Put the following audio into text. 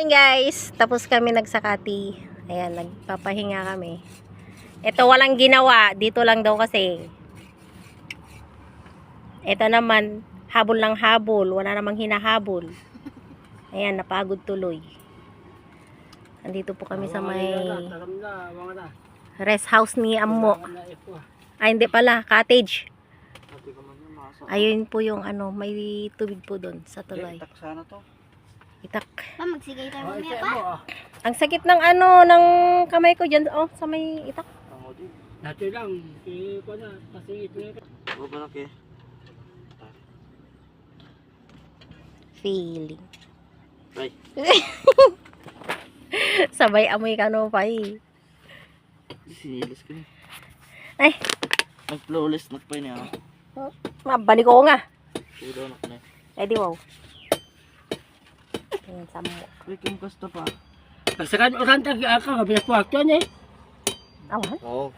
Morning guys, tapos kami nagsakati. Ayan, nagpapahinga kami. Ito walang ginawa, dito lang daw kasi. Ito naman, habol lang habol, wala namang hinahabol. Ayan, napagod tuloy. Andito po kami sa may rest house ni Ammo. Ay, hindi pala, cottage. Ayun po yung ano, may tubig po doon sa tulay. Itak sana to. Itak. Magsigay tayo mamaya pa. Ang sakit ng ano, ng kamay ko dyan, oh, sa may itak. Ako din. Dati lang, ko na, kasi ito na. Ako ba na Feeling. Ay. Sabay amoy ka no pa eh. Sinilis ko eh. Ay, Nag-flawless na pa niya. mabalik ko nga. Sudo na ko na. Eh di wow. Ayan, samo. Uy, kung gusto pa. Pagsakan orang tag aka bilas po akto ni. Awan? Oo.